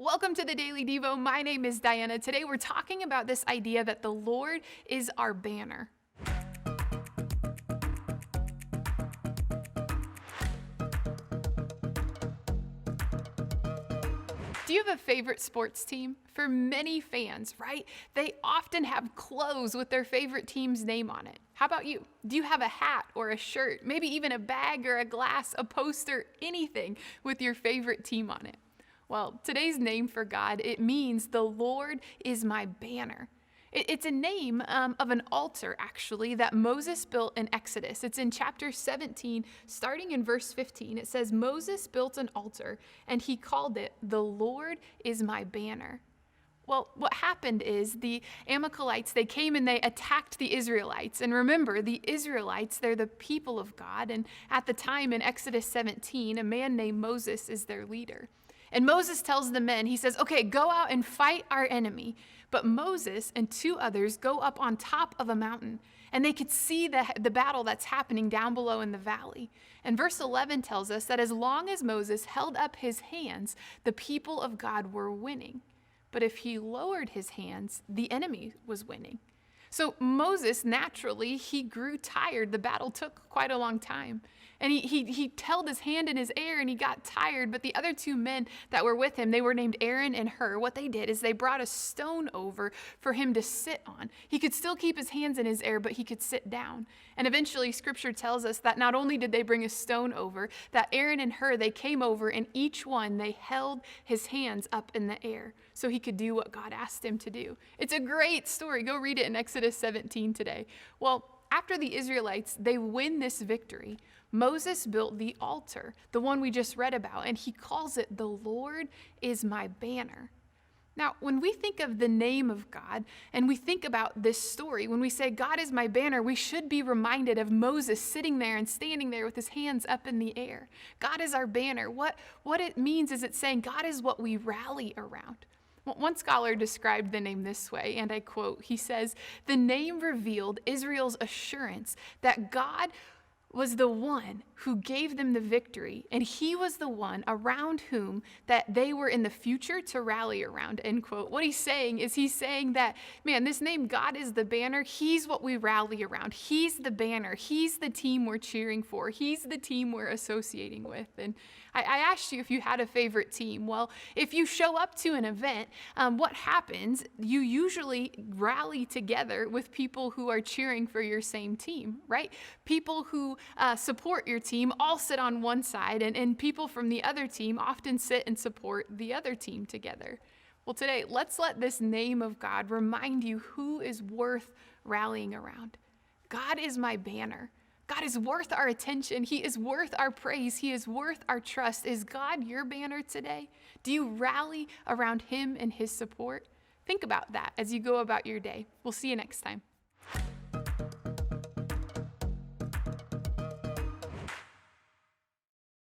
Welcome to the Daily Devo. My name is Diana. Today we're talking about this idea that the Lord is our banner. Do you have a favorite sports team? For many fans, right? They often have clothes with their favorite team's name on it. How about you? Do you have a hat or a shirt, maybe even a bag or a glass, a poster, anything with your favorite team on it? Well, today's name for God, it means the Lord is my banner. It's a name of an altar, actually, that Moses built in Exodus. It's in chapter 17, starting in verse 15. It says, Moses built an altar, and he called it, "The Lord is my banner." Well, what happened is the Amalekites, they came and they attacked the Israelites. And remember, the Israelites, they're the people of God. And at the time in Exodus 17, a man named Moses is their leader. And Moses tells the men, he says, okay, go out and fight our enemy. But Moses and two others go up on top of a mountain, and they could see the battle that's happening down below in the valley. And verse 11 tells us that as long as Moses held up his hands, the people of God were winning. But if he lowered his hands, the enemy was winning. So Moses, naturally, he grew tired. The battle took quite a long time. And he held his hand in his air and he got tired. But the other two men that were with him, they were named Aaron and Hur. What they did is they brought a stone over for him to sit on. He could still keep his hands in his air, but he could sit down. And eventually scripture tells us that not only did they bring a stone over, that Aaron and Hur, they came over and each one, they held his hands up in the air so he could do what God asked him to do. It's a great story. Go read it in Exodus 17 today. Well, after the Israelites, they win this victory, Moses built the altar, the one we just read about, and he calls it, "The Lord is my banner." Now, when we think of the name of God and we think about this story, when we say God is my banner, we should be reminded of Moses sitting there and standing there with his hands up in the air. God is our banner. What it means is it's saying God is what we rally around. One scholar described the name this way, and I quote, he says, "The name revealed Israel's assurance that God was the one who gave them the victory, and he was the one around whom that they were in the future to rally around," end quote. What he's saying is he's saying that, man, this name, God is the banner. He's what we rally around. He's the banner. He's the team we're cheering for. He's the team we're associating with. And I asked you if you had a favorite team. Well, if you show up to an event, what happens? You usually rally together with people who are cheering for your same team, right? People who support your team all sit on one side, and people from the other team often sit and support the other team together. Well, today, let's let this name of God remind you who is worth rallying around. God is my banner. God is worth our attention. He is worth our praise. He is worth our trust. Is God your banner today? Do you rally around him and his support? Think about that as you go about your day. We'll see you next time.